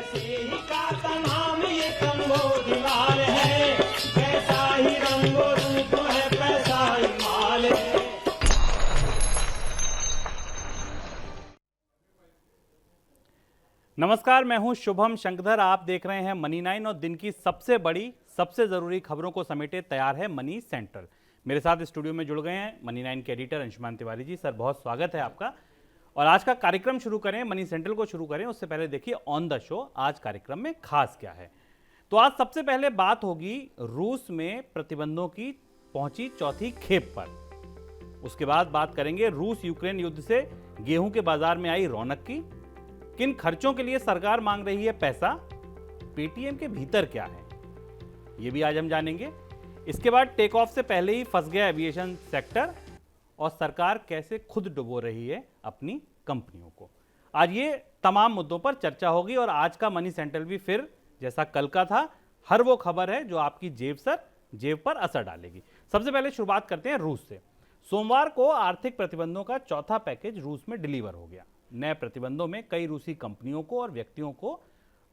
जैसे का तमाम ये तंगो दीवार है, वैसा ही रंगो रूप है, पैसा ही माल है। नमस्कार, मैं हूं शुभम शंकरधर। आप देख रहे हैं मनी 9 और दिन की सबसे बड़ी सबसे जरूरी खबरों को समेटे तैयार है मनी सेंट्रल। मेरे साथ स्टूडियो में जुड़ गए हैं मनी 9 के एडिटर अंशुमान तिवारी जी। सर, बहुत स्वागत है आपका। और आज का कार्यक्रम शुरू करें, मनी सेंट्रल को शुरू करें उससे पहले देखिए ऑन द शो आज कार्यक्रम में खास क्या है। तो आज सबसे पहले बात होगी रूस में प्रतिबंधों की पहुंची चौथी खेप पर। उसके बाद बात करेंगे रूस यूक्रेन युद्ध से गेहूं के बाजार में आई रौनक की। किन खर्चों के लिए सरकार मांग रही है पैसा, पेटीएम के भीतर क्या है, यह भी आज हम जानेंगे। इसके बाद टेक ऑफ से पहले ही फंस गया एविएशन सेक्टर और सरकार कैसे खुद डुबो रही है अपनी कंपनियों को। आज ये तमाम मुद्दों पर चर्चा होगी और आज का मनी सेंट्रल भी फिर जैसा कल का था, हर वो खबर है जो आपकी जेब पर असर डालेगी। सबसे पहले शुरुआत करते हैं रूस से। सोमवार को आर्थिक प्रतिबंधों का चौथा पैकेज रूस में डिलीवर हो गया। नए प्रतिबंधों में कई रूसी कंपनियों को और व्यक्तियों को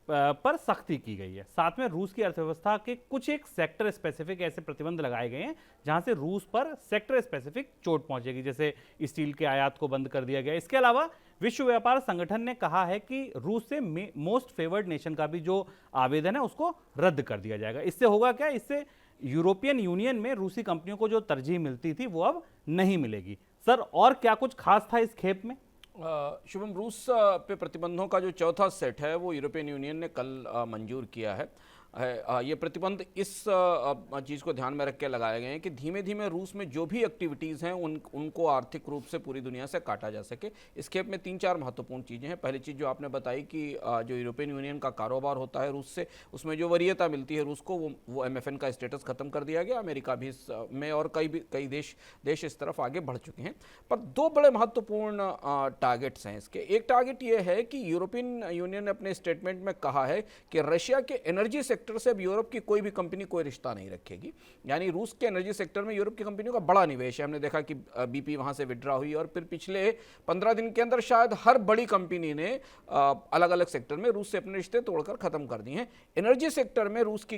पर सख्ती की गई है। साथ में रूस की अर्थव्यवस्था के कुछ एक सेक्टर स्पेसिफिक ऐसे प्रतिबंध लगाए गए हैं जहां से रूस पर सेक्टर स्पेसिफिक चोट पहुंचेगी, जैसे स्टील के आयात को बंद कर दिया गया। इसके अलावा विश्व व्यापार संगठन ने कहा है कि रूस से मोस्ट फेवर्ड नेशन का भी जो आवेदन है उसको रद्द कर दिया जाएगा। इससे होगा क्या, इससे यूरोपियन यूनियन में रूसी कंपनियों को जो तरजीह मिलती थी वो अब नहीं मिलेगी। सर, और क्या कुछ खास था इस खेप में? शुभम, रूस पे प्रतिबंधों का जो चौथा सेट है वो यूरोपियन यूनियन ने कल मंजूर किया है। ये प्रतिबंध इस चीज़ को ध्यान में रख के लगाए गए हैं कि धीमे धीमे रूस में जो भी एक्टिविटीज़ हैं उनको आर्थिक रूप से पूरी दुनिया से काटा जा सके। इस खेप में 3-4 महत्वपूर्ण चीज़ें हैं। पहली चीज़ जो आपने बताई कि जो यूरोपियन यूनियन का कारोबार होता है रूस से, उसमें जो वरीयता मिलती है रूस को, वो MFN का स्टेटस खत्म कर दिया गया। अमेरिका भी में और कई देश इस तरफ आगे बढ़ चुके हैं। पर दो बड़े महत्वपूर्ण टारगेट्स हैं इसके। एक टारगेट ये है कि यूरोपियन यूनियन ने अपने स्टेटमेंट में कहा है कि रशिया के एनर्जी सेक्टर से अब यूरोप की कोई भी कंपनी कोई रिश्ता नहीं रखेगी। यानी रूस के एनर्जी सेक्टर में यूरोप की कंपनियों का बड़ा निवेश है। हमने देखा कि BP वहां से विड्रॉ हुई और फिर पिछले 15 दिन के अंदर शायद हर बड़ी कंपनी ने अलग अलग सेक्टर में रूस से अपने रिश्ते तोड़कर खत्म कर दिए हैं। एनर्जी सेक्टर में रूस की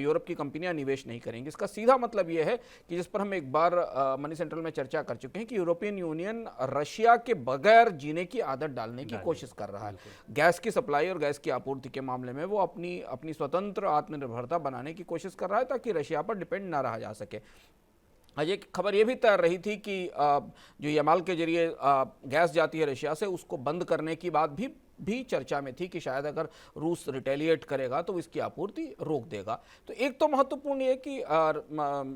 यूरोप की कंपनियां निवेश नहीं करेंगी। इसका सीधा मतलब यह है कि जिस पर हम एक बार मनी सेंट्रल में चर्चा कर चुके हैं कि यूरोपियन यूनियन रशिया के बगैर जीने की आदत डालने की कोशिश कर रहा है। गैस की सप्लाई और गैस की आपूर्ति के मामले में वो अपनी स्वतंत्र आत्मनिर्भरता बनाने की कोशिश कर रहा है ताकि रशिया पर डिपेंड ना रहा जा सके। आज एक खबर यह भी तैयार रही थी कि जो यमाल के जरिए गैस जाती है रशिया से, उसको बंद करने की बात भी चर्चा में थी कि शायद अगर रूस रिटेलिएट करेगा तो इसकी आपूर्ति रोक देगा। तो एक तो महत्वपूर्ण ये कि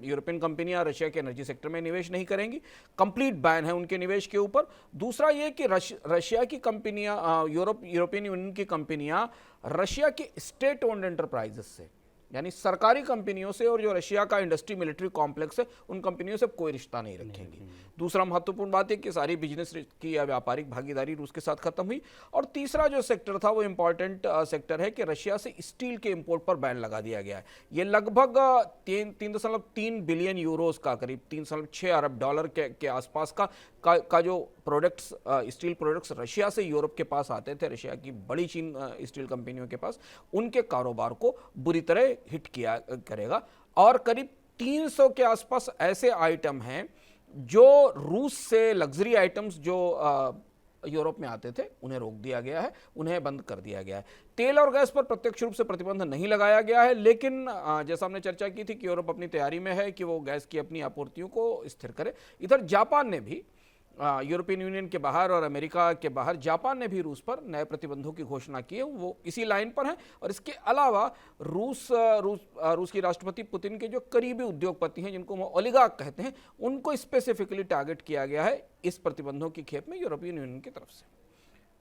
यूरोपियन कंपनियां रशिया के एनर्जी सेक्टर में निवेश नहीं करेंगी, कंप्लीट बैन है उनके निवेश के ऊपर। दूसरा ये कि रशिया की कंपनियां, यूरोपियन यूनियन की कंपनियां रशिया के स्टेट ओन्ड एंटरप्राइजेस से, यानी सरकारी कंपनियों से और जो रशिया का इंडस्ट्री मिलिट्री कॉम्प्लेक्स है उन कंपनियों से कोई रिश्ता नहीं रखेंगी। दूसरा महत्वपूर्ण बात है कि सारी बिजनेस की या व्यापारिक भागीदारी रूस के साथ खत्म हुई। और तीसरा जो सेक्टर था वो इंपॉर्टेंट सेक्टर है कि रशिया से स्टील के इंपोर्ट पर बैन लगा दिया गया है। ये लगभग 3.3 बिलियन यूरोस का, करीब 3.6 अरब डॉलर के आसपास का जो प्रोडक्ट्स, स्टील प्रोडक्ट्स रशिया से यूरोप के पास आते थे, रशिया की बड़ी चीन स्टील कंपनियों के पास, उनके कारोबार को बुरी तरह हिट किया करेगा। और करीब 300 के आसपास ऐसे आइटम हैं जो रूस से, लग्जरी आइटम्स जो यूरोप में आते थे, उन्हें रोक दिया गया है, उन्हें बंद कर दिया गया है। तेल और गैस पर प्रत्यक्ष रूप से प्रतिबंध नहीं लगाया गया है, लेकिन जैसा हमने चर्चा की थी कि यूरोप अपनी तैयारी में है कि वो गैस की अपनी आपूर्तियों को स्थिर करे। इधर जापान ने भी, यूरोपियन यूनियन के बाहर और अमेरिका के बाहर, जापान ने भी रूस पर नए प्रतिबंधों की घोषणा की है। वो इसी लाइन पर है। और इसके अलावा रूस की राष्ट्रपति पुतिन के जो करीबी उद्योगपति हैं, जिनको वो ओलिगार्क कहते हैं, उनको स्पेसिफिकली टारगेट किया गया है इस प्रतिबंधों की खेप में यूरोपियन यूनियन की तरफ से।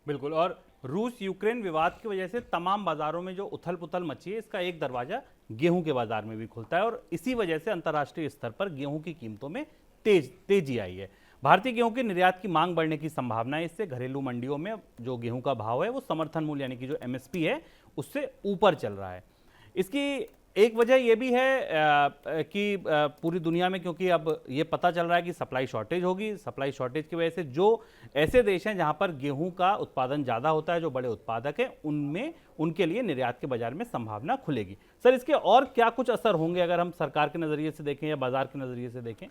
बिल्कुल। और रूस यूक्रेन विवाद की वजह से तमाम बाजारों में जो उथल पुथल मची है, इसका एक दरवाजा गेहूं के बाजार में भी खुलता है और इसी वजह से अंतर्राष्ट्रीय स्तर पर गेहूं की कीमतों में तेजी आई है। भारतीय गेहूं के निर्यात की मांग बढ़ने की संभावना है। इससे घरेलू मंडियों में जो गेहूं का भाव है वो समर्थन मूल्य यानी कि जो MSP है उससे ऊपर चल रहा है। इसकी एक वजह ये भी है कि पूरी दुनिया में, क्योंकि अब ये पता चल रहा है कि सप्लाई शॉर्टेज होगी। सप्लाई शॉर्टेज की वजह से जो ऐसे देश हैं जहां पर गेहूं का उत्पादन ज़्यादा होता है, जो बड़े उत्पादक हैं, उनमें उनके लिए निर्यात के बाजार में संभावना खुलेगी। सर, इसके और क्या कुछ असर होंगे अगर हम सरकार के नज़रिए से देखें या बाजार के नज़रिए से देखें?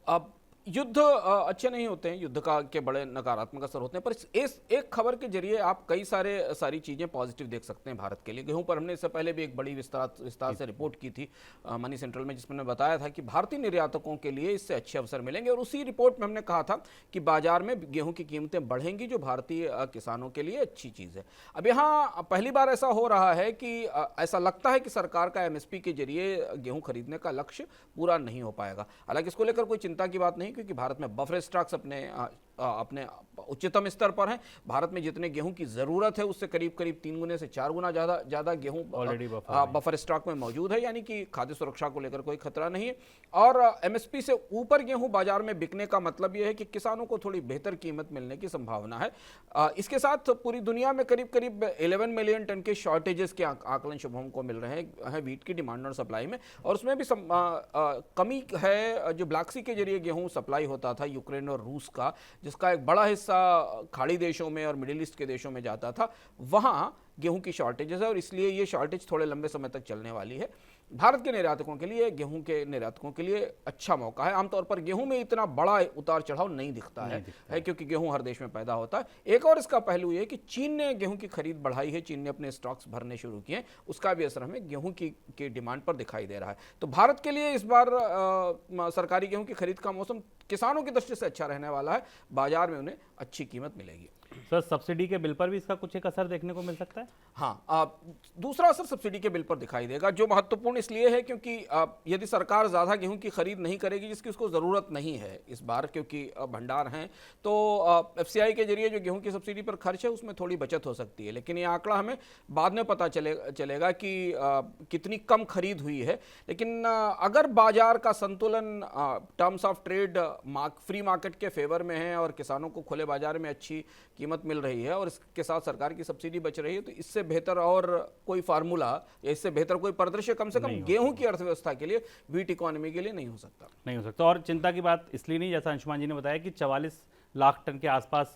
अब युद्ध अच्छे नहीं होते हैं, युद्ध का के बड़े नकारात्मक असर होते हैं, पर इस एक खबर के जरिए आप कई सारी चीज़ें पॉजिटिव देख सकते हैं भारत के लिए। गेहूं पर हमने इससे पहले भी एक बड़ी विस्तार से रिपोर्ट की थी मनी सेंट्रल में, जिसमें मैंने बताया था कि भारतीय निर्यातकों के लिए इससे अच्छे अवसर मिलेंगे। और उसी रिपोर्ट में हमने कहा था कि बाजार में गेहूं की कीमतें बढ़ेंगी, जो भारतीय किसानों के लिए अच्छी चीज़ है। अब यहाँ पहली बार ऐसा हो रहा है कि ऐसा लगता है कि सरकार का MSP के जरिए गेहूं खरीदने का लक्ष्य पूरा नहीं हो पाएगा। हालांकि इसको लेकर कोई चिंता की बात नहीं, क्योंकि भारत में बफर स्टॉक्स अपने उच्चतम स्तर पर हैं। भारत में जितने गेहूं की जरूरत है उससे करीब 3 गुने से 4 गुना ज्यादा गेहूं ऑलरेडी बफर स्टॉक में मौजूद है, यानी कि खाद्य सुरक्षा को लेकर कोई खतरा नहीं है। और MSP से ऊपर गेहूं बाजार में बिकने का मतलब यह है कि किसानों को थोड़ी बेहतर कीमत मिलने की संभावना है। इसके साथ पूरी दुनिया में करीब 11 मिलियन टन के शॉर्टेजेस के आकलन शुभम को मिल रहे हैं वीट की डिमांड और सप्लाई में। और उसमें भी कमी है। जो ब्लैक सी के जरिए गेहूं सप्लाई होता था यूक्रेन और रूस का, जिसका एक बड़ा हिस्सा खाड़ी देशों में और मिडिल ईस्ट के देशों में जाता था, वहां गेहूं की शॉर्टेजेस है और इसलिए ये शॉर्टेज थोड़े लंबे समय तक चलने वाली है। भारत के निर्यातकों के लिए, गेहूं के निर्यातकों के लिए अच्छा मौका है। आमतौर पर गेहूं में इतना बड़ा उतार चढ़ाव नहीं दिखता है, क्योंकि गेहूं हर देश में पैदा होता है। एक और इसका पहलू ये है कि चीन ने गेहूं की खरीद बढ़ाई है, चीन ने अपने स्टॉक्स भरने शुरू किए, उसका भी असर हमें गेहूं की डिमांड पर दिखाई दे रहा है। तो भारत के लिए इस बार सरकारी गेहूं की खरीद का मौसम किसानों की दृष्टि से अच्छा रहने वाला है। बाजार में उन्हें अच्छी कीमत मिलेगी। सर, सब्सिडी के बिल पर भी इसका कुछ एक असर देखने को मिल सकता है? हाँ, दूसरा असर सब्सिडी के बिल पर दिखाई देगा, जो महत्वपूर्ण इसलिए है क्योंकि यदि सरकार ज़्यादा गेहूं की खरीद नहीं करेगी, जिसकी उसको ज़रूरत नहीं है इस बार, क्योंकि भंडार हैं, तो FCI के जरिए जो गेहूं की सब्सिडी पर खर्च है उसमें थोड़ी बचत हो सकती है। लेकिन ये आंकड़ा हमें बाद में पता चलेगा कि कितनी कम खरीद हुई है। लेकिन अगर बाजार का संतुलन terms of trade free market के फेवर में है और किसानों को खुले बाजार में अच्छी कीमत मिल रही है और इसके साथ सरकार की सब्सिडी बच रही है, तो इससे बेहतर और कोई फार्मूला या इससे बेहतर कोई परिदृश्य कम से कम गेहूं की अर्थव्यवस्था के लिए, व्हीट इकोनॉमी के लिए नहीं हो सकता। और चिंता की बात इसलिए नहीं, जैसा अंशुमान जी ने बताया कि 44 लाख टन के आसपास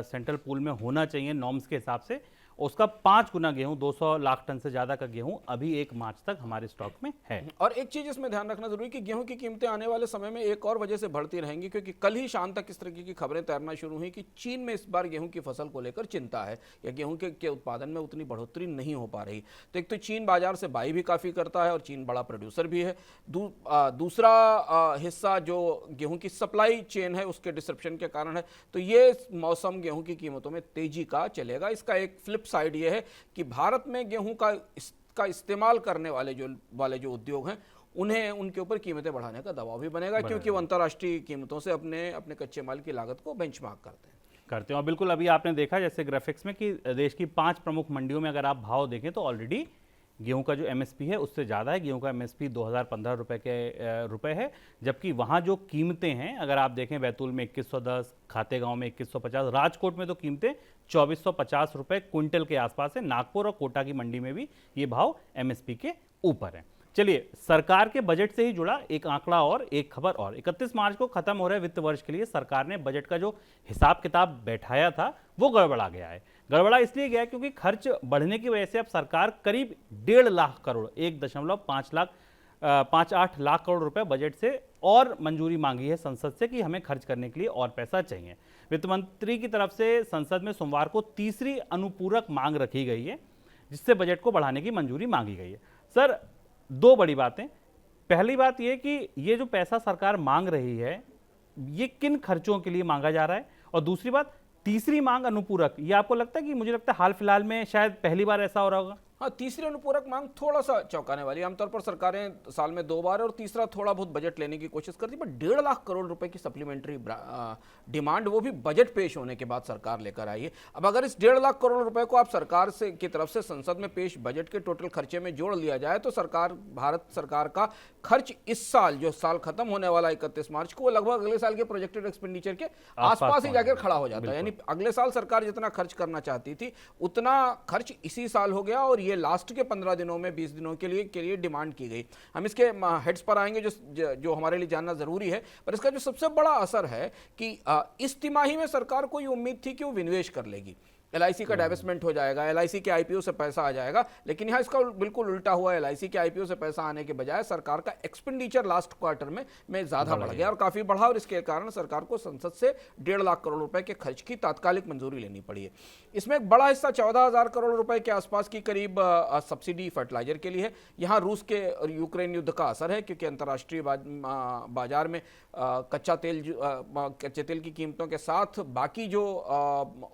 सेंट्रल पूल में होना चाहिए नॉर्म्स के हिसाब से। उसका 5 गुना गेहूं, 200 लाख टन से ज्यादा का गेहूं अभी 1 मार्च तक हमारे स्टॉक में है। और एक चीज इसमें ध्यान रखना जरूरी कि गेहूं की कीमतें आने वाले समय में एक और वजह से बढ़ती रहेंगी, क्योंकि कल ही शाम तक इस तरह की खबरें तैरना शुरू हुई कि चीन में इस बार गेहूं की फसल को लेकर चिंता है या गेहूं के उत्पादन में उतनी बढ़ोतरी नहीं हो पा रही। तो एक तो चीन बाजार से बाई भी काफी करता है और चीन बड़ा प्रोड्यूसर भी है। दूसरा हिस्सा जो गेहूं की सप्लाई चेन है उसके डिसरप्शन के कारण है। तो ये मौसम गेहूं की कीमतों में तेजी का चलेगा। इसका एक फ्लिप साइड ये है कि भारत में गेहूं का इस्तेमाल करने वाले जो उद्योग हैं, उन्हें उनके ऊपर कीमतें बढ़ाने का दबाव भी बनेगा, क्योंकि वो अंतर्राष्ट्रीय कीमतों से अपने कच्चे माल की लागत को बेंचमार्क करते हैं। और बिल्कुल अभी आपने देखा जैसे ग्राफिक्स में कि देश की 5 प्रमुख मंडियों में अगर आप भाव देखें तो ऑलरेडी गेहूं का जो MSP है उससे ज़्यादा है। गेहूं का MSP 2015 रुपए है, जबकि वहाँ जो कीमतें हैं अगर आप देखें, बैतूल में 2110, खातेगांव में 2150, राजकोट में तो कीमतें 2450 रुपए क्विंटल के आसपास है। नागपुर और कोटा की मंडी में भी ये भाव MSP के ऊपर है। चलिए, सरकार के बजट से ही जुड़ा एक आंकड़ा और एक खबर और। 31 मार्च को खत्म हो रहे वित्त वर्ष के लिए सरकार ने बजट का जो हिसाब किताब बैठाया था वो गड़बड़ा गया है। गड़बड़ा इसलिए गया क्योंकि खर्च बढ़ने की वजह से अब सरकार करीब 1.5 लाख करोड़, 1.58 लाख करोड़ रुपए बजट से और मंजूरी मांगी है संसद से कि हमें खर्च करने के लिए और पैसा चाहिए। वित्त मंत्री की तरफ से संसद में सोमवार को तीसरी अनुपूरक मांग रखी गई है, जिससे बजट को बढ़ाने की मंजूरी मांगी गई है। सर, 2 बड़ी बातें। पहली बात यह कि ये जो पैसा सरकार मांग रही है ये किन खर्चों के लिए मांगा जा रहा है, और दूसरी बात, तीसरी मांग अनुपूरक, ये आपको लगता है कि, मुझे लगता है हाल फिलहाल में शायद पहली बार ऐसा हो रहा होगा? हाँ, तीसरी अनुपूरक मांग थोड़ा सा चौंकाने वाली है। आमतौर पर सरकारें साल में 2 बार और तीसरा थोड़ा बहुत बजट लेने की कोशिश करती है, पर 1.5 लाख करोड़ रुपए की सप्लीमेंट्री डिमांड, वो भी बजट पेश होने के बाद सरकार लेकर आई है। अब अगर इस 1.5 लाख करोड़ रुपए को आप सरकार की तरफ से संसद में पेश बजट के टोटल खर्चे में जोड़ लिया जाए तो भारत सरकार का खर्च इस साल, जो साल खत्म होने वाला 31 मार्च को, वो लगभग अगले साल के प्रोजेक्टेड एक्सपेंडिचर के आसपास ही जाकर खड़ा हो जाता है। यानी अगले साल सरकार जितना खर्च करना चाहती थी उतना खर्च इसी साल हो गया, और ये लास्ट के 15 दिनों में 20 दिनों के लिए डिमांड की गई। हम इसके हेड्स पर आएंगे जो हमारे लिए जानना जरूरी है, पर इसका जो सबसे बड़ा असर है कि इस तिमाही में सरकार को ये उम्मीद थी कि वो विनिवेश कर लेगी, LIC का डाइवेस्टमेंट हो जाएगा, LIC के IPO से पैसा आ जाएगा, लेकिन यहाँ इसका बिल्कुल उल्टा हुआ। LIC के IPO से पैसा आने के बजाय सरकार का एक्सपेंडिचर लास्ट क्वार्टर में ज्यादा बढ़ गया और काफी बढ़ा, और इसके कारण सरकार को संसद से 1.5 लाख करोड़ रुपए के खर्च की तात्कालिक मंजूरी लेनी पड़ी है। इसमें एक बड़ा हिस्सा 14,000 करोड़ रुपए के आसपास की करीब सब्सिडी फर्टिलाइजर के लिए है। यहाँ रूस के और यूक्रेन युद्ध का असर है, क्योंकि अंतर्राष्ट्रीय बाजार में कच्चे तेल की कीमतों के साथ बाकी जो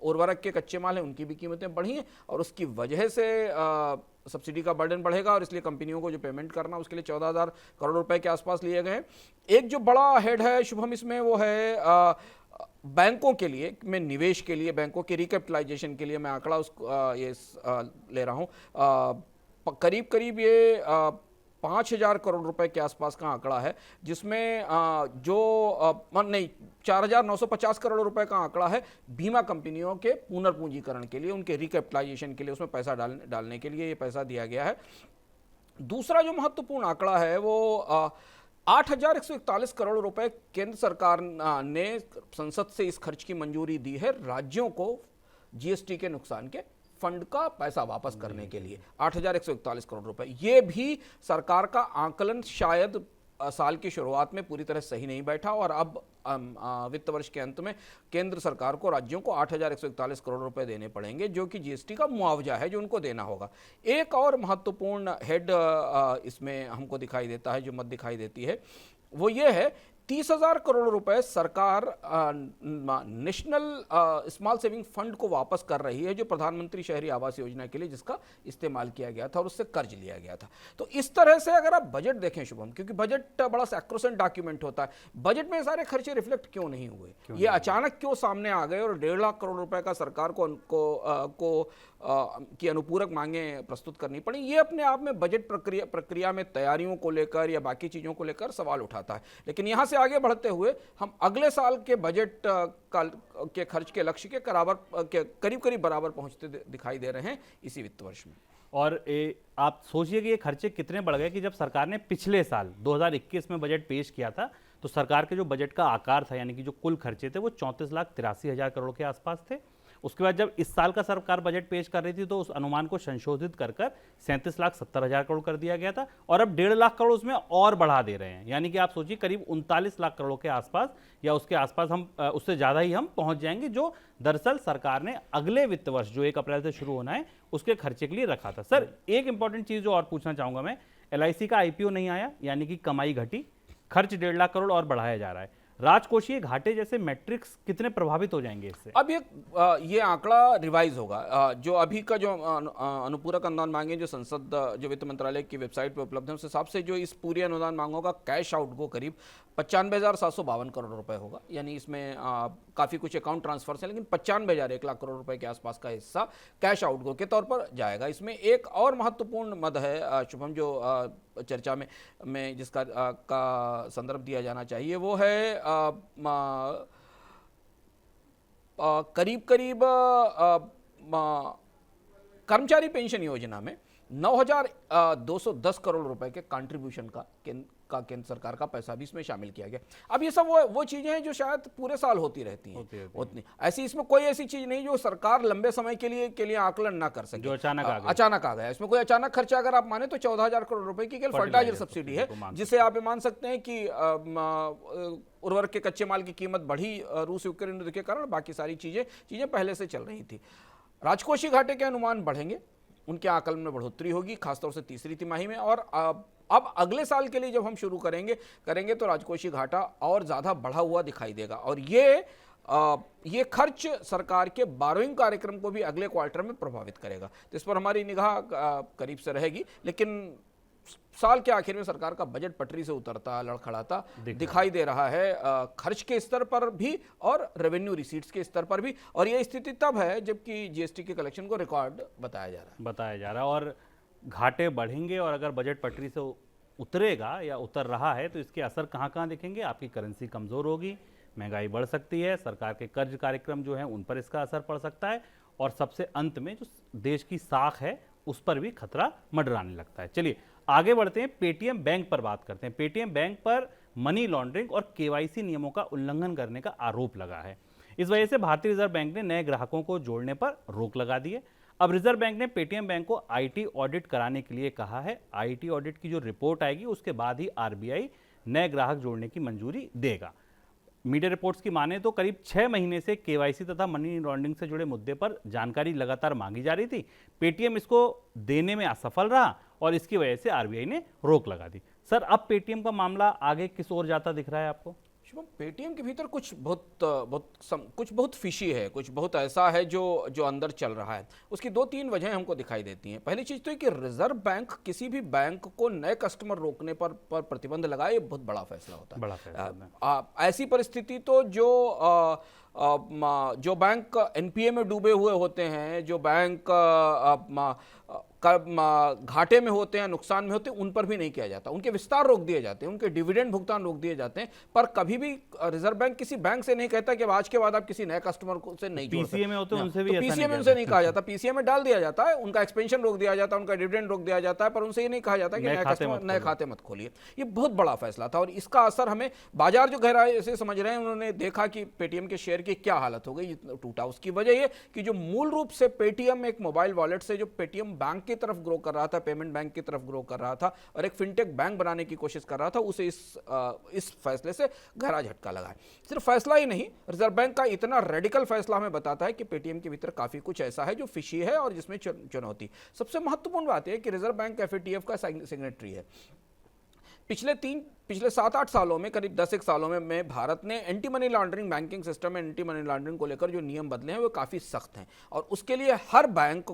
उर्वरक के कच्चे माल हैं उनकी भी कीमतें बढ़ी हैं, और उसकी वजह से सब्सिडी का बर्डन बढ़ेगा, और इसलिए कंपनियों को जो पेमेंट करना उसके लिए 14,000 करोड़ रुपए के आसपास लिए गए हैं। एक जो बड़ा हेड है शुभम इसमें, वो है बैंकों के लिए में निवेश के लिए, बैंकों के रिकैपिटलाइजेशन के लिए। मैं आंकड़ा ले रहा हूँ, करीब ये 5,000 करोड़ रुपए के आसपास का आंकड़ा है, जिसमें 4,950 करोड़ रुपए का आंकड़ा है बीमा कंपनियों के पुनर्पूंजीकरण के लिए, उनके रिकैपिटलाइजेशन के लिए, उसमें पैसा डालने के लिए ये पैसा दिया गया है। दूसरा जो महत्वपूर्ण आंकड़ा है वो 8,141 करोड़ रुपए केंद्र सरकार ने संसद से इस खर्च की मंजूरी दी है राज्यों को GST के नुकसान के फंड का पैसा वापस करने के लिए। 8,141 करोड़ रुपए, ये भी सरकार का आंकलन शायद साल की शुरुआत में पूरी तरह सही नहीं बैठा, और अब वित्त वर्ष के अंत में केंद्र सरकार को राज्यों को 8,141 करोड़ रुपए देने पड़ेंगे, जो कि GST का मुआवजा है जो उनको देना होगा। एक और महत्वपूर्ण हेड इसमें हमको दिखाई देता है, जो मत दिखाई देती है, वो ये है 30,000 करोड़ रुपए सरकार नेशनल स्मॉल सेविंग फंड को वापस कर रही है, जो प्रधानमंत्री शहरी आवास योजना के लिए जिसका इस्तेमाल किया गया था और उससे कर्ज लिया गया था। तो इस तरह से अगर आप बजट देखें शुभम, क्योंकि बजट बड़ा सैक्रोसेंट डॉक्यूमेंट होता है, बजट में सारे खर्चे रिफ्लेक्ट क्यों नहीं हुए, ये अचानक क्यों सामने आ गए, और 1.5 लाख करोड़ रुपए का सरकार को की अनुपूरक मांगे प्रस्तुत करनी पड़ी, ये अपने आप में बजट प्रक्रिया में तैयारियों को लेकर या बाकी चीजों को लेकर सवाल उठाता है। लेकिन यहां से आगे बढ़ते हुए हम अगले साल के बजट के खर्च के लक्ष्य के करीब बराबर पहुंचते दिखाई दे रहे हैं इसी वित्त वर्ष में। और आप सोचिए कि ये खर्चे कितने बढ़ गए कि जब सरकार ने पिछले साल 2021 में बजट पेश किया था, तो सरकार के जो बजट का आकार था, यानी कि जो कुल खर्चे थे, वो 34,83,000 करोड़ के आसपास थे। उसके बाद जब इस साल का सरकार बजट पेश कर रही थी, तो उस अनुमान को संशोधित कर 37,70,000 करोड़ कर दिया गया था, और अब 1.5 लाख करोड़ उसमें और बढ़ा दे रहे हैं। यानी कि आप सोचिए करीब 39 लाख करोड़ के आसपास या उसके आसपास हम उससे ज़्यादा ही हम पहुंच जाएंगे, जो दरअसल सरकार ने अगले वित्त वर्ष जो 1 अप्रैल से शुरू होना है उसके खर्चे के लिए रखा था। सर, एक इंपॉर्टेंट चीज़ जो और पूछना चाहूँगा मैं, LIC का IPO नहीं आया, यानी कि कमाई घटी, खर्च 1.5 लाख करोड़ और बढ़ाया जा रहा है। राजकोषीय घाटे जैसे मैट्रिक्स कितने प्रभावित हो जाएंगे इससे? अब ये आंकड़ा रिवाइज होगा। जो अभी का जो अनुपूरक अनुदान मांगे जो संसद जो वित्त मंत्रालय की वेबसाइट पर उपलब्ध है, उस हिसाब से जो इस पूरी अनुदान मांगों का कैश आउट को करीब 95,752 करोड़ रुपए होगा। यानी इसमें काफ़ी कुछ अकाउंट ट्रांसफर्स हैं, लेकिन 95,000 1 लाख करोड़ रुपए के आसपास का हिस्सा कैश आउट गो के तौर पर जाएगा। इसमें एक और महत्वपूर्ण मद है शुभम, जो चर्चा में जिसका का संदर्भ दिया जाना चाहिए, वो है करीब कर्मचारी पेंशन योजना में 9,210 करोड़ रुपए के कंट्रीब्यूशन का केंद्र सरकार का पैसा भी इसमें शामिल किया गया। अब ये सब वो चीजें हैं जो शायद पूरे साल होती रहती हैं, उतनी ऐसी इसमें कोई ऐसी चीज नहीं जो सरकार लंबे समय के लिए आकलन ना कर सके, जो अचानक आ गया। इसमें कोई अचानक खर्चा अगर आप माने तो 14,000 करोड़ रुपए की केवल फर्टिलाइजर सब्सिडी है, जिसे आप मान सकते हैं कि उर्वरक के कच्चे माल की कीमत बढ़ी रूस यूक्रेन युद्ध के कारण, बाकी सारी चीजें पहले से चल रही थी। राजकोषीय घाटे के अनुमान बढ़ेंगे, उनके आकलन में बढ़ोतरी होगी, खासतौर से तीसरी तिमाही में, और अब अगले साल के लिए जब हम शुरू करेंगे तो राजकोषीय घाटा और ज़्यादा बढ़ा हुआ दिखाई देगा, और ये खर्च सरकार के बोरोइंग कार्यक्रम को भी अगले क्वार्टर में प्रभावित करेगा। तो इस पर हमारी निगाह करीब से रहेगी, लेकिन साल के आखिर में सरकार का बजट पटरी से उतरता लड़खड़ाता दिखाई दे रहा है, खर्च के स्तर पर भी और रेवेन्यू रिसीट्स के स्तर पर भी। और यह स्थिति तब है जबकि GST के कलेक्शन को रिकॉर्ड बताया जा रहा है और घाटे बढ़ेंगे, और अगर बजट पटरी से उतरेगा या उतर रहा है तो इसके असर कहाँ दिखेंगे? आपकी करेंसी कमज़ोर होगी, महंगाई बढ़ सकती है, सरकार के कर्ज कार्यक्रम जो हैं उन पर इसका असर पड़ सकता है, और सबसे अंत में जो देश की साख है उस पर भी खतरा मंडराने लगता है। चलिए आगे बढ़ते हैं, पेटीएम बैंक पर बात करते हैं। पेटीएम बैंक पर मनी लॉन्ड्रिंग और केवाईसी नियमों का उल्लंघन करने का आरोप लगा है। इस वजह से भारतीय रिजर्व बैंक ने नए ग्राहकों को जोड़ने पर रोक लगा दी है। अब रिजर्व बैंक ने पेटीएम बैंक को आईटी ऑडिट कराने के लिए कहा है। आईटी ऑडिट की जो रिपोर्ट आएगी उसके बाद ही आरबीआई नए ग्राहक जोड़ने की मंजूरी देगा। मीडिया रिपोर्ट्स की माने तो करीब 6 महीने से केवाईसी तथा मनी लॉन्ड्रिंग से जुड़े मुद्दे पर जानकारी लगातार मांगी जा रही थी। पेटीएम इसको देने में असफल रहा और इसकी वजह से आरबीआई ने रोक लगा दी। सर, अब पेटीएम का मामला आगे किस ओर जाता दिख रहा है आपको? शुभम, पेटीएम के भीतर कुछ बहुत फिशी है, कुछ बहुत ऐसा है जो अंदर चल रहा है। उसकी 2-3 वजहें हमको दिखाई देती हैं। पहली चीज़ तो है कि रिजर्व बैंक किसी भी बैंक को नए कस्टमर रोकने पर प्रतिबंध लगाए, ये बहुत बड़ा फैसला होता है। बड़ा फैसला ऐसी परिस्थिति तो जो बैंक एनपीए में डूबे हुए होते हैं, जो बैंक घाटे में होते हैं, नुकसान में होते हैं, उन पर भी नहीं किया जाता। उनके विस्तार रोक दिए जाते हैं, उनके डिविडेंड भुगतान रोक दिए जाते हैं। पर कभी भी रिजर्व बैंक किसी बैंक से नहीं कहता कि आज के बाद आप किसी नए कस्टमर को से नहीं जोड़ सकते। पीसीए में होते हैं, उनसे भी पीसीए में उनसे नहीं कहा जाता। पीसीए में डाल दिया जाता है, उनका एक्सपेंशन रोक दिया जाता है, उनका डिविडेंड रोक दिया जाता है, पर उनसे ये नहीं कहा जाता कि नए खाते मत खोलिए। ये बहुत बड़ा फैसला था और इसका असर हमें बाजार जो गहराई से समझ रहे हैं, उन्होंने देखा कि पेटीएम के शेयर की क्या हालत हो गई, टूटा। उसकी वजह ये कि जो मूल रूप से पेटीएम एक मोबाइल वॉलेट से जो पेटीएम बैंक की तरफ ग्रो कर रहा था, पेमेंट बैंक की तरफ ग्रो कर रहा था और एक फिनटेक बैंक बनाने की कोशिश कर रहा था, उसे इस फैसले से गहरा झटका लगा है। सिर्फ फैसला ही नहीं, रिजर्व बैंक का इतना रेडिकल फैसला हमें बताता है कि पेटीएम के भीतर काफी कुछ ऐसा है जो फिशी है और जिसमें चुनौती। सबसे महत्वपूर्ण बात यह है कि रिजर्व बैंक एफएटीएफ का सिग्नेटरी है। पिछले 7-8 सालों में, करीब 10 सालों में भारत ने anti money laundering banking system में एंटी मनी लॉन्ड्रिंग को लेकर जो नियम बदले हैं वो काफ़ी सख्त हैं और उसके लिए हर बैंक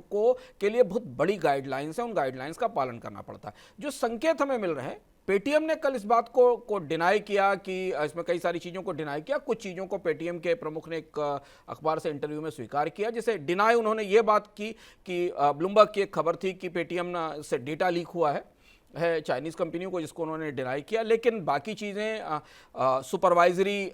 के लिए बहुत बड़ी गाइडलाइंस है। उन गाइडलाइंस का पालन करना पड़ता है। जो संकेत हमें मिल रहे हैं, पेटीएम ने कल इस बात को डिनाई किया कि इसमें कई सारी चीज़ों को डिनाई किया। कुछ चीज़ों को पेटीएम के प्रमुख ने एक अखबार से इंटरव्यू में स्वीकार किया। जैसे डिनाई उन्होंने ये बात की कि ब्लूमबर्ग की एक खबर थी कि पेटीएम से डेटा लीक हुआ है चाइनीज़ कंपनियों को, जिसको उन्होंने डिनाई किया। लेकिन बाकी चीज़ें, सुपरवाइजरी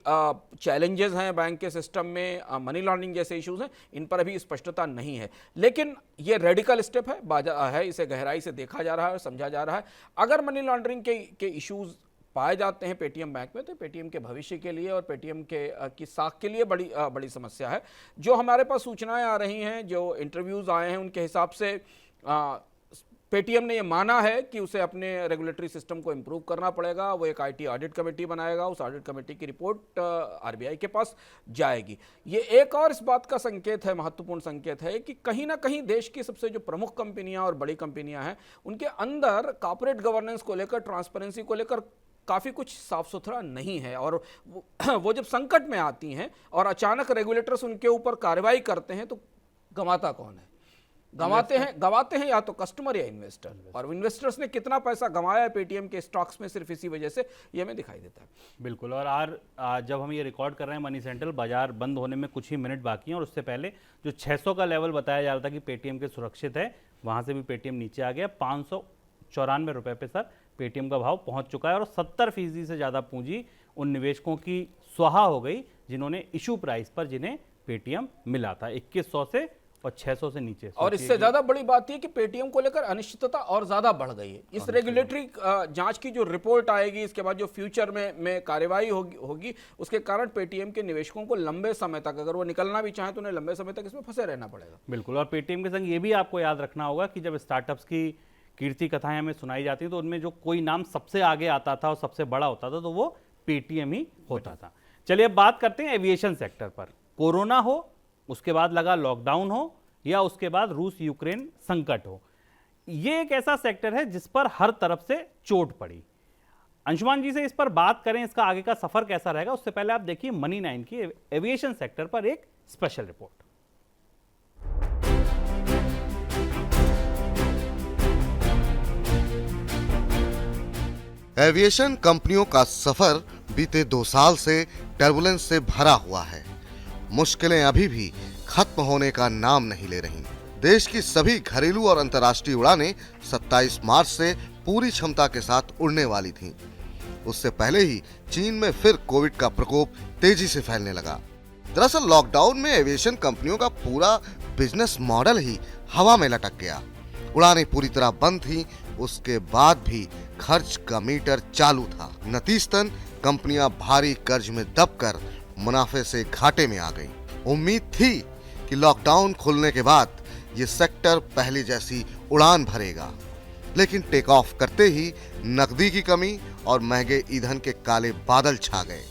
चैलेंजेस हैं बैंक के सिस्टम में, मनी लॉन्ड्रिंग जैसे इश्यूज हैं, इन पर अभी स्पष्टता नहीं है। लेकिन ये रेडिकल स्टेप है, इसे गहराई से देखा जा रहा है, समझा जा रहा है। अगर मनी लॉन्ड्रिंग के इश्यूज पाए जाते हैं पेटीएम बैंक में, तो पेटीएम के भविष्य के लिए और पेटीएम की साख के लिए बड़ी समस्या है। जो हमारे पास सूचनाएं आ रही हैं, जो इंटरव्यूज़ आए हैं, उनके हिसाब से पेटीएम ने यह माना है कि उसे अपने रेगुलेटरी सिस्टम को इंप्रूव करना पड़ेगा। वो एक आईटी ऑडिट कमेटी बनाएगा, उस ऑडिट कमेटी की रिपोर्ट आरबीआई के पास जाएगी। ये एक और इस बात का संकेत है, महत्वपूर्ण संकेत है कि कहीं ना कहीं देश की सबसे जो प्रमुख कंपनियां और बड़ी कंपनियां हैं, उनके अंदर कॉर्पोरेट गवर्नेंस को लेकर, ट्रांसपेरेंसी को लेकर काफ़ी कुछ साफ सुथरा नहीं है। और वो जब संकट में आती हैं और अचानक रेगुलेटर्स उनके ऊपर कार्रवाई करते हैं, तो गंवाता कौन है? गवाते हैं या तो कस्टमर या इन्वेस्टर। और इन्वेस्टर्स ने कितना पैसा गंवाया है पेटीएम के स्टॉक्स में सिर्फ इसी वजह से, ये हमें दिखाई देता है। बिल्कुल। और जब हम ये रिकॉर्ड कर रहे हैं, मनी सेंट्रल बाजार बंद होने में कुछ ही मिनट बाकी हैं और उससे पहले जो 600 का लेवल बताया जा रहा था कि पेटीएम के सुरक्षित है, वहाँ से भी पेटीएम नीचे आ गया। 594 रुपये पे सर पेटीएम का भाव पहुँच चुका है और 70% से ज़्यादा पूंजी उन निवेशकों की स्वाहा हो गई जिन्होंने इशू प्राइस पर जिन्हें पेटीएम मिला था 2100 से और 600 से नीचे। और इससे ज्यादा बड़ी बात यह कि पेटीएम को लेकर अनिश्चितता और ज्यादा बढ़ गई है। इस रेगुलेटरी जांच की जो रिपोर्ट आएगी, इसके बाद जो फ्यूचर में कार्रवाई होगी, उसके कारण पेटीएम के निवेशकों को लंबे समय तक, अगर वो निकलना भी चाहे तो उन्हें लंबे समय तक इसमें फंसे रहना पड़ेगा। बिल्कुल। और पेटीएम के संग ये भी आपको याद रखना होगा कि जब स्टार्टअप्स की कीर्ति कथाएं हमें सुनाई जाती तो उनमें जो कोई नाम सबसे आगे आता था और सबसे बड़ा होता था, तो वो पेटीएम ही होता था। चलिए अब बात करते हैं एविएशन सेक्टर पर। कोरोना हो, उसके बाद लगा लॉकडाउन हो, या उसके बाद रूस यूक्रेन संकट हो, ये एक ऐसा सेक्टर है जिस पर हर तरफ से चोट पड़ी। अंशुमान जी से इस पर बात करें, इसका आगे का सफर कैसा रहेगा, उससे पहले आप देखिए मनी 9 की एविएशन सेक्टर पर एक स्पेशल रिपोर्ट। एविएशन कंपनियों का सफर बीते 2 साल से टर्बुलेंस से भरा हुआ है। मुश्किलें अभी भी खत्म होने का नाम नहीं ले रही। देश की सभी घरेलू और अंतर्राष्ट्रीय उड़ानें 27 मार्च से पूरी क्षमता के साथ उड़ने वाली थीं। उससे पहले ही चीन में फिर कोविड का प्रकोप तेजी से फैलने लगा। दरअसल लॉकडाउन में एविएशन कंपनियों का पूरा बिजनेस मॉडल ही हवा में लटक गया उड़ानें पूरी तरह बंद थीं, उसके बाद भी खर्च का मीटर चालू था। नतीजतन कंपनियां भारी कर्ज में दबकर मुनाफे से घाटे में आ गईं। उम्मीद थी कि लॉकडाउन खुलने के बाद ये सेक्टर पहले जैसी उड़ान भरेगा, लेकिन टेक ऑफ करते ही नकदी की कमी और महंगे ईंधन के काले बादल छा गए।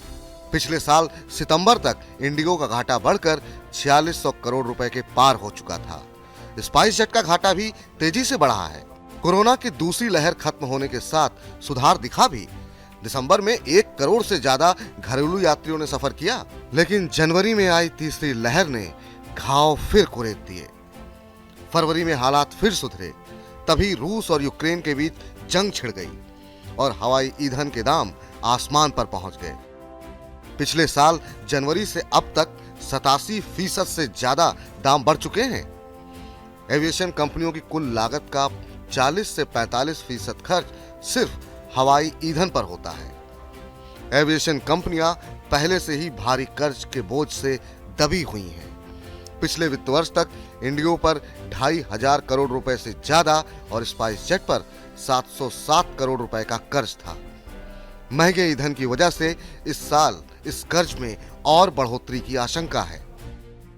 पिछले साल सितंबर तक इंडिगो का घाटा बढ़कर 4600 करोड़ रुपए के पार हो चुका था। स्पाइस जेट का घाटा भी तेजी से बढ़ा है। कोरोना की दूसरी लहर खत्म होने के साथ सुधार दिखा भी। दिसंबर में 1 करोड़ से ज्यादा घरेलू यात्रियों ने सफर किया, लेकिन जनवरी में आई तीसरी लहर ने घाव फिर कुरेद दिए। फरवरी में हालात फिर सुधरे, तभी रूस और यूक्रेन के बीच जंग छिड़ गई और हवाई ईंधन के दाम आसमान पर पहुंच गए। पिछले साल जनवरी से अब तक 87% से ज्यादा दाम बढ़ चुके हैं। एविएशन कंपनियों की कुल लागत का 40 से 45% खर्च सिर्फ हवाई ईंधन पर होता है। एविएशन कंपनियां पहले से ही भारी कर्ज के बोझ से दबी हुई हैं। पिछले वित्त वर्ष तक इंडिगो पर 2500 करोड़ रुपए से ज्यादा और स्पाइस जेट पर 707 करोड़ रुपए का कर्ज था। महंगे ईंधन की वजह से इस साल इस कर्ज में और बढ़ोतरी की आशंका है।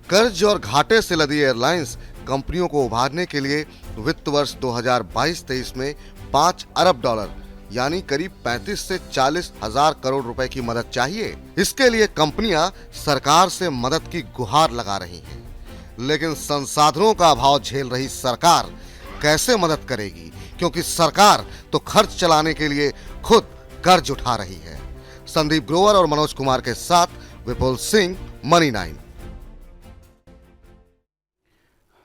कर्ज और घाटे से लदी एयरलाइंस कंपनियों को उभारने के लिए वित्त वर्ष 2022-23 में 5 अरब डॉलर यानी करीब 35 से 40 हजार करोड़ रुपए की मदद चाहिए। इसके लिए कंपनियां सरकार से मदद की गुहार लगा रही हैं, लेकिन संसाधनों का अभाव झेल रही सरकार कैसे मदद करेगी, क्योंकि सरकार तो खर्च चलाने के लिए खुद कर्ज उठा रही है। संदीप ग्रोवर और मनोज कुमार के साथ विपुल सिंह, मनी 9।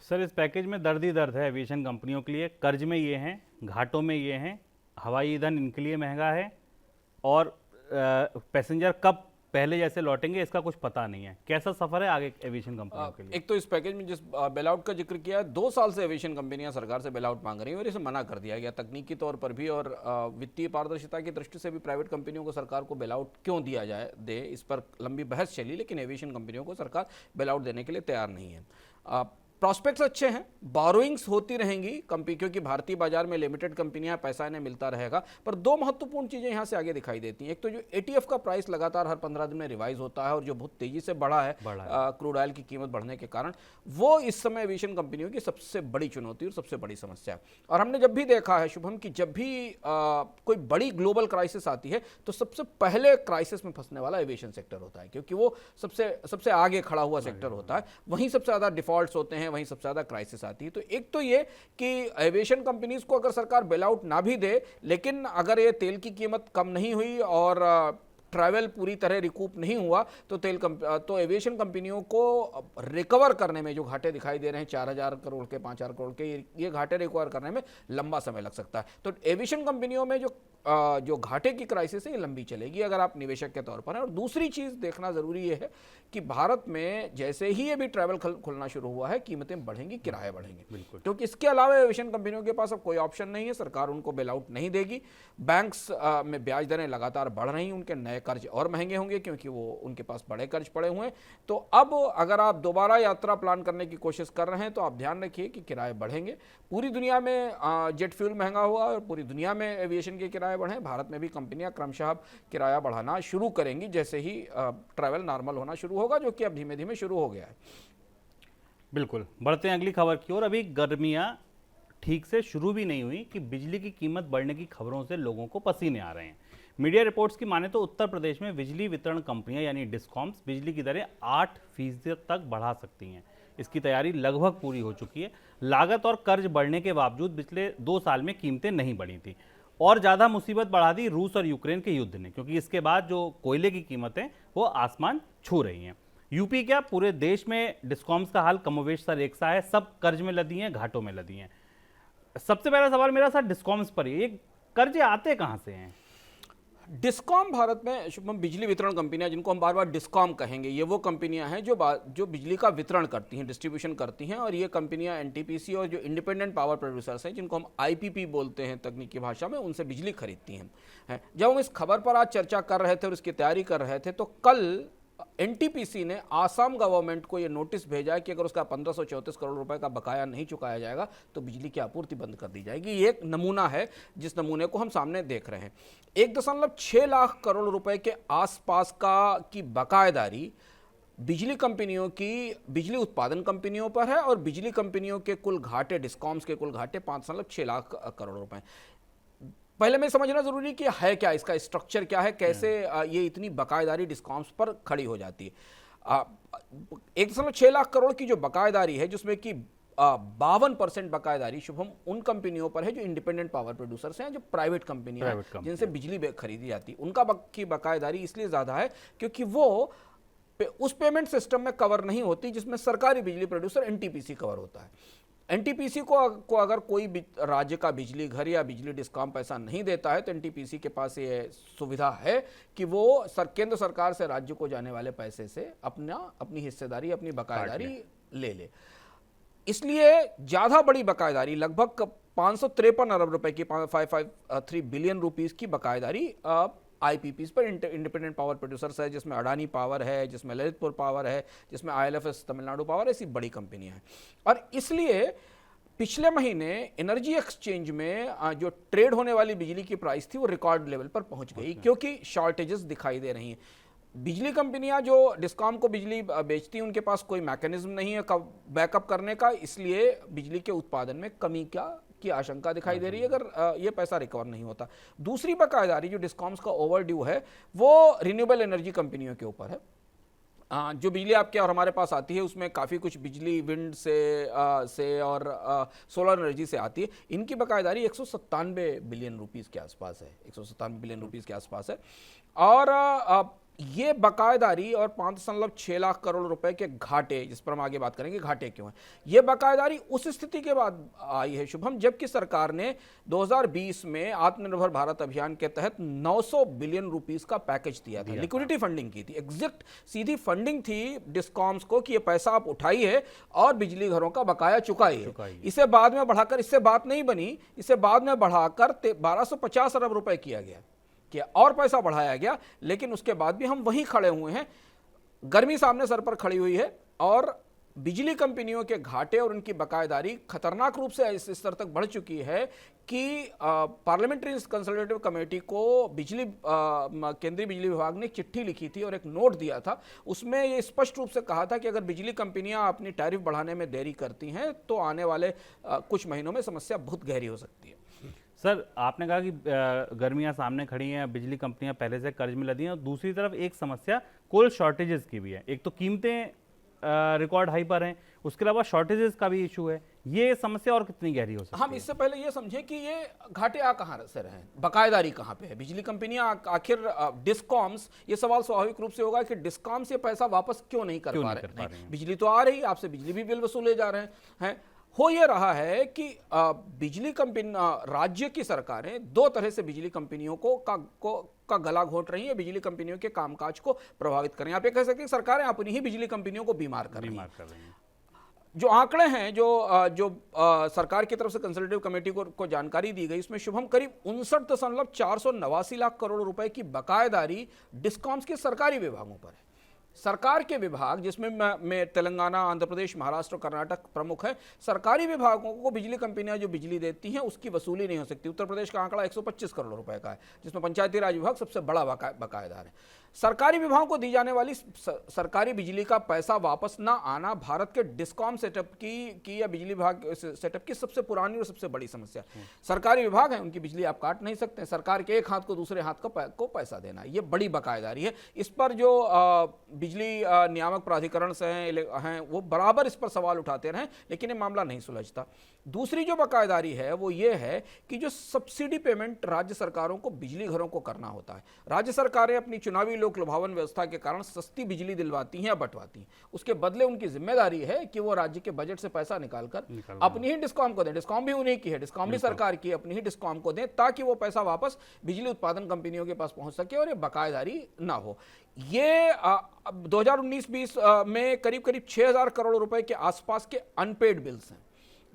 सर, इस पैकेज में दर्द ही दर्द है एविएशन कंपनियों के लिए। कर्ज में ये हैं, घाटों में ये हैं, हवाई ईंधन इनके लिए महंगा है और पैसेंजर कब पहले जैसे लौटेंगे इसका कुछ पता नहीं है। कैसा सफर है आगे एविएशन कंपनियों के लिए? एक तो इस पैकेज में जिस बेल आउट का जिक्र किया है, 2 साल से एविएशन कंपनियां सरकार से बेल आउट मांग रही हैं और इसे मना कर दिया गया तकनीकी तौर पर भी, और वित्तीय पारदर्शिता की दृष्टि से भी प्राइवेट कंपनियों को सरकार को बेल आउट क्यों दिया जाए दे, इस पर लंबी बहस चली, लेकिन एविएशन कंपनियों को सरकार बेल आउट देने के लिए तैयार नहीं है। प्रॉस्पेक्ट्स अच्छे हैं, बोरोइंग्स होती रहेंगी क्योंकि भारतीय बाजार में लिमिटेड कंपनियां, पैसा इन्हें मिलता रहेगा। पर 2 महत्वपूर्ण चीजें यहां से आगे दिखाई देती हैं। एक तो जो एटीएफ का प्राइस लगातार हर 15 दिन में रिवाइज होता है और जो बहुत तेजी से बढ़ा है क्रूड ऑयल की कीमत बढ़ने के कारण, वो इस समय एविएशन कंपनियों की सबसे बड़ी चुनौती और सबसे बड़ी समस्या है। और हमने जब भी देखा है शुभम कि जब भी कोई बड़ी ग्लोबल क्राइसिस आती है तो सबसे पहले क्राइसिस में फंसने वाला एविएशन सेक्टर होता है, क्योंकि वो सबसे आगे खड़ा हुआ सेक्टर होता है। वहीं सबसे ज्यादा डिफॉल्ट्स होते हैं, वहीं सबसे ज्यादा क्राइसिस आती है। तो एक तो ये कि एविएशन कंपनीज को अगर सरकार बेल आउट ना भी दे, लेकिन अगर ये तेल की कीमत कम नहीं हुई और ट्रैवल पूरी तरह रिकूप नहीं हुआ तो एविएशन कंपनियों को रिकवर करने में जो घाटे दिखाई दे रहे हैं 4000 करोड़ के 5000 करोड़ के, ये घाटे रिकवर करने में लंबा समय लग सकता है। तो एविएशन कंपनियों में जो घाटे की क्राइसिस है ये लंबी चलेगी अगर आप निवेशक के तौर पर हैं। और दूसरी चीज देखना जरूरी ये है कि भारत में जैसे ही ये भी ट्रैवल खुलना शुरू हुआ है, कीमतें बढ़ेंगी, किराए बढ़ेंगे, बिल्कुल, क्योंकि इसके अलावा एविएशन कंपनियों के पास अब कोई ऑप्शन नहीं है। सरकार उनको बेल आउट नहीं देगी। बैंक्स में ब्याज दरें लगातार बढ़ रही, उनके नए कर्ज और महंगे होंगे क्योंकि वो उनके पास बड़े कर्ज पड़े हुए हैं। तो अब अगर आप दोबारा यात्रा प्लान करने की कोशिश कर रहे हैं तो आप ध्यान रखिए कि किराए बढ़ेंगे। पूरी दुनिया में जेट फ्यूल महंगा हुआ और पूरी दुनिया में एविएशन के किराए बढ़े। भारत में भी कंपनियां क्रमशः किराया बढ़ाना शुरू करेंगी जैसे ही ट्रैवल नॉर्मल होना शुरू होगा, जो कि अब धीमे धीमे शुरू हो गया है। बिल्कुल, बढ़ते हैं अगली खबर की ओर। अभी गर्मियां ठीक से शुरू भी नहीं हुई कि बिजली की कीमत बढ़ने की खबरों से लोगों को पसीने आ रहे हैं। मीडिया रिपोर्ट्स की माने तो उत्तर प्रदेश में बिजली वितरण कंपनियां यानी डिस्कॉम्स बिजली की दरें 8% तक बढ़ा सकती हैं। इसकी तैयारी लगभग पूरी हो चुकी है। लागत और कर्ज बढ़ने के बावजूद पिछले 2 साल में कीमतें नहीं बढ़ी थी और ज़्यादा मुसीबत बढ़ा दी रूस और यूक्रेन के युद्ध ने, क्योंकि इसके बाद जो कोयले की कीमतें वो आसमान छू रही हैं। यूपी क्या पूरे देश में डिस्कॉम्स का हाल कमोवेश सर एक सा है। सब कर्ज में लदी हैं, घाटों में लदी हैं। सबसे पहला सवाल मेरा सर डिस्कॉम्स पर ही, ये कर्जे आते कहाँ से हैं? डिस्कॉम भारत में शुभम बिजली वितरण कंपनियां, जिनको हम बार बार डिस्कॉम कहेंगे, ये वो कंपनियां हैं जो बिजली का वितरण करती हैं, डिस्ट्रीब्यूशन करती हैं। और ये कंपनियां एनटीपीसी और जो इंडिपेंडेंट पावर प्रोड्यूसर्स हैं, जिनको हम आईपीपी बोलते हैं तकनीकी भाषा में, उनसे बिजली खरीदती हैं। जब हम इस खबर पर आज चर्चा कर रहे थे और इसकी तैयारी कर रहे थे तो कल एनटीपीसी ने आसाम गवर्नमेंट को ये नोटिस भेजा है कि अगर उसका 1534 करोड़ रुपए का बकाया नहीं चुकाया जाएगा तो बिजली की आपूर्ति बंद कर दी जाएगी। ये एक नमूना है जिस नमूने को हम सामने देख रहे हैं। 1.6 लाख करोड़ रुपए के आसपास की बकायेदारी बिजली कंपनियों की बिजली उत्पादन कंपनियों पर है और बिजली कंपनियों के कुल घाटे, डिस्कॉम्स के कुल घाटे 5.6 लाख करोड़ रुपए। पहले में समझना जरूरी कि है क्या, इसका स्ट्रक्चर क्या है, कैसे ये इतनी बकायेदारी डिस्कॉम्स पर खड़ी हो जाती है। 1.6 लाख करोड़ की जो बकायेदारी है, जिसमें कि 52% बकायेदारी शुभम उन कंपनियों पर है जो इंडिपेंडेंट पावर प्रोड्यूसर्स हैं, जो प्राइवेट कंपनियां हैं जिनसे बिजली खरीदी जाती है। उनका की बकायेदारी इसलिए ज्यादा है क्योंकि वो उस पेमेंट सिस्टम में कवर नहीं होती जिसमें सरकारी बिजली प्रोड्यूसर एनटीपीसी कवर होता है। एनटीपीसी को अगर कोई राज्य का बिजली घर या बिजली डिस्कॉम पैसा नहीं देता है तो एनटीपीसी के पास ये सुविधा है कि वो केंद्र सरकार से राज्य को जाने वाले पैसे से अपनी हिस्सेदारी, अपनी बकायेदारी ले ले। इसलिए ज्यादा बड़ी बकायेदारी, लगभग 553 अरब रुपए की 553 बिलियन रुपीस की बकायेदारी आईपीपीस पर, इंडिपेंडेंट पावर प्रोड्यूसर्स है, जिसमें अडानी पावर है, जिसमें ललितपुर पावर है, जिसमें आईएलएफएस तमिलनाडु पावर, ऐसी बड़ी कंपनियां हैं। और इसलिए पिछले महीने एनर्जी एक्सचेंज में जो ट्रेड होने वाली बिजली की प्राइस थी वो रिकॉर्ड लेवल पर पहुंच गई क्योंकि शॉर्टेजेस दिखाई दे रही हैं। बिजली कंपनियां जो डिस्कॉम को बिजली बेचती हैं उनके पास कोई मैकेनिज्म नहीं है बैकअप करने का, इसलिए बिजली के उत्पादन में कमी की आशंका दिखाई दे रही है अगर ये पैसा रिकवर नहीं होता। दूसरी बकायेदारी जो डिस्कॉम्स का ओवरड्यू है वो रिन्यूएबल एनर्जी कंपनियों के ऊपर है। जो बिजली आपके और हमारे पास आती है उसमें काफ़ी कुछ बिजली विंड से और सोलर एनर्जी से आती है। इनकी बकायेदारी 197 बिलियन रुपीस के आसपास है, 197 बिलियन रुपीस के आसपास है। और ये बकायेदारी और 5.6 लाख करोड़ रुपए के घाटे, जिस पर हम आगे बात करेंगे घाटे क्यों हैं, ये बकायेदारी उस स्थिति के बाद आई है शुभम जबकि सरकार ने 2020 में आत्मनिर्भर भारत अभियान के तहत 900 बिलियन रुपीस का पैकेज दिया था, लिक्विडिटी फंडिंग की थी, एग्जैक्ट सीधी फंडिंग थी डिस्कॉम्स को कि ये पैसा आप उठाइए और बिजली घरों का बकाया चुकाइए। इसे बाद में बढ़ाकर, इससे बात नहीं बनी, इसे बाद में बढ़ाकर 1250 अरब रुपए किया गया कि और पैसा बढ़ाया गया, लेकिन उसके बाद भी हम वहीं खड़े हुए हैं। गर्मी सामने सर पर खड़ी हुई है और बिजली कंपनियों के घाटे और उनकी बकायेदारी खतरनाक रूप से इस स्तर तक बढ़ चुकी है कि पार्लियामेंट्री कंसल्टेटिव कमेटी को केंद्रीय बिजली विभाग ने चिट्ठी लिखी थी और एक नोट दिया था। उसमें ये स्पष्ट रूप से कहा था कि अगर बिजली कंपनियां अपनी टैरिफ बढ़ाने में देरी करती हैं तो आने वाले कुछ महीनों में समस्या बहुत गहरी हो सकती है। सर, आपने कहा कि गर्मियां सामने खड़ी हैं, बिजली कंपनियां पहले से कर्ज में लदी हैं और दूसरी तरफ एक समस्या कोल शॉर्टेजेस की भी है। एक तो कीमतें रिकॉर्ड हाई पर हैं, उसके अलावा शॉर्टेजेस का भी इशू है। ये समस्या और कितनी गहरी हो सकती है? हम इससे पहले ये समझें कि ये घाटे कहाँ से रहे हैं, बकायेदारी कहाँ पे है, बिजली कंपनियां आखिर डिस्कॉम्स, ये सवाल स्वाभाविक रूप से होगा कि डिस्कॉम्स ये पैसा वापस क्यों नहीं कर पा रहे हैं। बिजली तो आ रही, आपसे बिजली भी बिल वसूले जा रहे हैं। हो यह रहा है कि बिजली कंपनी, राज्य की सरकारें दो तरह से बिजली कंपनियों का गला घोंट रही है, बिजली कंपनियों के कामकाज को प्रभावित कर रही हैं। आप ये कह सकते हैं सरकारें अपनी ही बिजली कंपनियों को बीमार कर रही हैं। जो आंकड़े हैं जो सरकार की तरफ से कंसल्टेटिव कमेटी को जानकारी दी गई, उसमें शुभम करीब 59.489 लाख करोड़ रुपए की बकायेदारी डिस्कॉम्स के सरकारी विभागों पर है। सरकार के विभाग जिसमें तेलंगाना, आंध्र प्रदेश, महाराष्ट्र और कर्नाटक प्रमुख है, सरकारी विभागों को बिजली कंपनियां जो बिजली देती हैं उसकी वसूली नहीं हो सकती। उत्तर प्रदेश का आंकड़ा 125 करोड़ रुपए का है, जिसमें पंचायती राज विभाग सबसे बड़ा बकायेदार है। सरकारी विभागों को दी जाने वाली सरकारी बिजली का पैसा वापस ना आना भारत के डिस्कॉम सेटअप की या बिजली विभाग सेटअप की सबसे पुरानी और सबसे बड़ी समस्या। सरकारी विभाग है, उनकी बिजली आप काट नहीं सकते। सरकार के एक हाथ को दूसरे हाथ को पैसा देना, ये बड़ी बकायेदारी है। इस पर जो बिजली नियामक प्राधिकरण से हैं वो बराबर इस पर सवाल उठाते रहे, लेकिन ये मामला नहीं सुलझता। दूसरी जो बकायेदारी है वो ये है कि जो सब्सिडी पेमेंट राज्य सरकारों को बिजली घरों को करना होता है, राज्य सरकारें अपनी चुनावी लोक लुभावन व्यवस्था के कारण सस्ती बिजली दिलवाती हैं या बंटवाती हैं, उसके बदले उनकी जिम्मेदारी है कि वो राज्य के बजट से पैसा निकालकर अपनी ही डिस्कॉम को दें। डिस्कॉम भी उन्हीं की है, डिस्कॉम भी सरकार की, अपनी ही डिस्कॉम को दें ताकि वो पैसा वापस बिजली उत्पादन कंपनियों के पास पहुंच सके और ये बकायेदारी ना हो। ये 2019-20 में करीब 6000 करोड़ रुपए के आसपास के अनपेड बिल्स हैं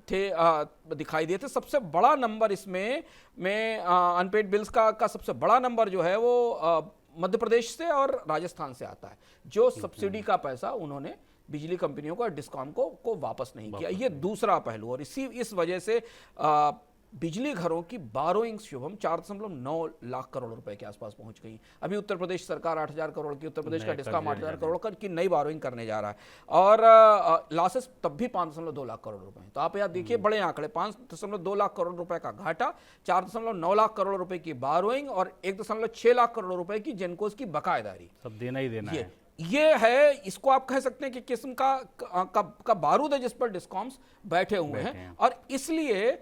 दिखाई दिए थे। सबसे बड़ा नंबर इसमें अनपेड बिल्स का सबसे बड़ा नंबर जो है वो मध्य प्रदेश से और राजस्थान से आता है, जो सब्सिडी का पैसा उन्होंने बिजली कंपनियों को, डिस्कॉम को वापस नहीं किया। ये दूसरा पहलू, और इस वजह से बिजली घरों की बारोइंग शुभम 4.9 लाख करोड़ रुपए के आसपास पहुंच गई। अभी उत्तर प्रदेश सरकार 8,000 करोड़ की, उत्तर प्रदेश का डिस्कॉम 8,000 करोड़ की नई बारोइंग करने जा रहा है, और लॉसेस तब भी 5.2 लाख करोड़ रुपए हैं। तो आप याद देखिए, बड़े आंकड़े, 5.2 लाख करोड़ रुपए का घाटा, 4.9 लाख करोड़ रुपए की बारोइंग और 1.6 लाख करोड़ रुपए की जेनकोस की बकायेदारी। सब देना ही देना है। ये है, इसको आप कह सकते हैं कि किस्म का बारूद है जिस पर डिस्कॉम्स बैठे हुए हैं, और इसलिए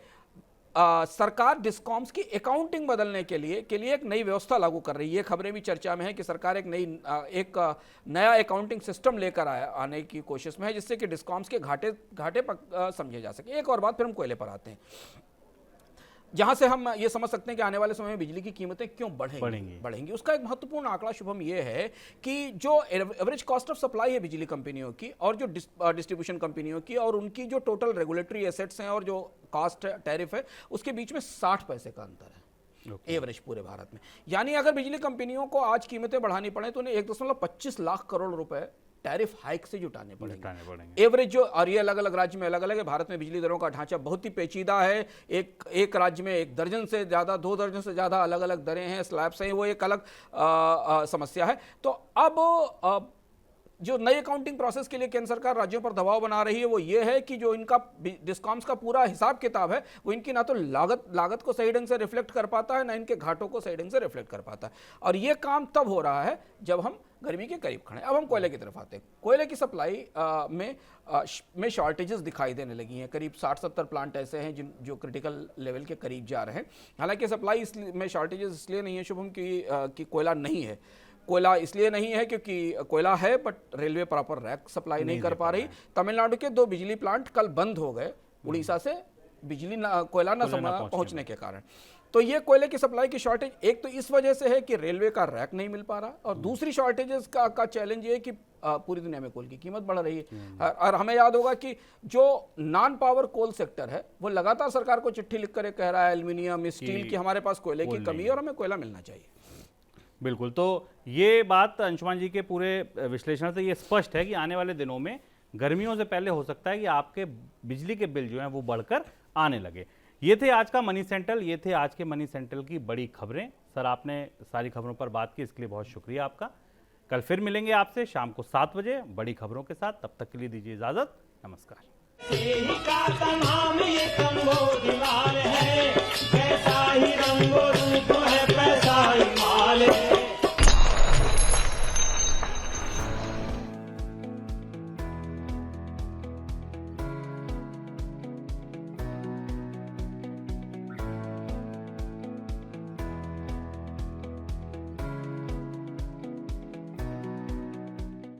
सरकार डिस्कॉम्स की अकाउंटिंग बदलने के लिए एक नई व्यवस्था लागू कर रही है। ये खबरें भी चर्चा में है कि सरकार एक नया अकाउंटिंग सिस्टम लेकर आने की कोशिश में है, जिससे कि डिस्कॉम्स के घाटे समझे जा सके। एक और बात, फिर हम कोयले पर आते हैं, जहां से हम ये समझ सकते हैं कि आने वाले समय में बिजली की कीमतें क्यों बढ़ेंगी। उसका एक महत्वपूर्ण आंकड़ा शुभम ये है कि जो एवरेज कॉस्ट ऑफ सप्लाई है बिजली कंपनियों की और जो डिस्ट्रीब्यूशन कंपनियों की, और उनकी जो टोटल रेगुलेटरी एसेट्स हैं और जो कॉस्ट टैरिफ है, उसके बीच में 60 पैसे का अंतर है एवरेज पूरे भारत में। यानी अगर बिजली कंपनियों को आज कीमतें बढ़ानी पड़े तो उन्हें 1.25 लाख करोड़ रुपए टैरिफ हाइक से जुटाने पड़ेंगे एवरेज जो, और ये अलग अलग राज्य में अलग अलग है। भारत में बिजली दरों का ढांचा बहुत ही पेचीदा है। एक राज्य में 1 दर्जन से ज़्यादा, 2 दर्जन से ज़्यादा अलग अलग दरें हैं, स्लैब्स हैं, वो एक अलग समस्या है। तो अब जो नई अकाउंटिंग प्रोसेस के लिए केंद्र सरकार राज्यों पर दबाव बना रही है वो ये है कि जो इनका डिस्कॉम्स का पूरा हिसाब किताब है, वो इनकी ना तो लागत को सही ढंग से रिफ्लेक्ट कर पाता है, ना इनके घाटों को सही ढंग से रिफ्लेक्ट कर पाता है। और ये काम तब हो रहा है जब हम गर्मी के करीब खड़े। अब हम कोयले की तरफ आते हैं। कोयले की सप्लाई में शॉर्टेजेस दिखाई देने लगी हैं। करीब 60-70 प्लांट ऐसे हैं जो क्रिटिकल लेवल के करीब जा रहे हैं। हालांकि सप्लाई में शॉर्टेजेस इसलिए नहीं है शुभम कि कोयला नहीं है। कोयला इसलिए नहीं है क्योंकि कोयला है, but railway proper rack supply नहीं कर पा रही। तमिलनाडु के 2 बिजली प्लांट कल बंद हो गए उड़ीसा से बिजली कोयला न पहुंचने के कारण। तो ये कोयले की सप्लाई की शॉर्टेज एक तो इस वजह से है कि रेलवे का रैक नहीं मिल पा रहा, और दूसरी शॉर्टेजेस का चैलेंज ये है कि पूरी दुनिया में कोल की कीमत बढ़ रही है। और हमें याद होगा कि जो नॉन पावर कोल सेक्टर है वो लगातार सरकार को चिट्ठी लिखकर कह रहा है, एल्यूमिनियम, स्टील की हमारे पास कोयले की कमी है और हमें कोयला मिलना चाहिए। बिल्कुल, तो ये बात अंशुमान जी के पूरे विश्लेषण से ये स्पष्ट है कि आने वाले दिनों में गर्मियों से पहले हो सकता है कि आपके बिजली के बिल जो हैं वो बढ़कर आने लगे। ये थे आज का मनी सेंट्रल, ये थे आज के मनी सेंट्रल की बड़ी खबरें। सर, आपने सारी खबरों पर बात की, इसके लिए बहुत शुक्रिया आपका। कल फिर मिलेंगे आपसे शाम को 7 बजे बड़ी खबरों के साथ। तब तक के लिए दीजिए इजाजत। नमस्कार। का तमाम ये कमो दीवार है।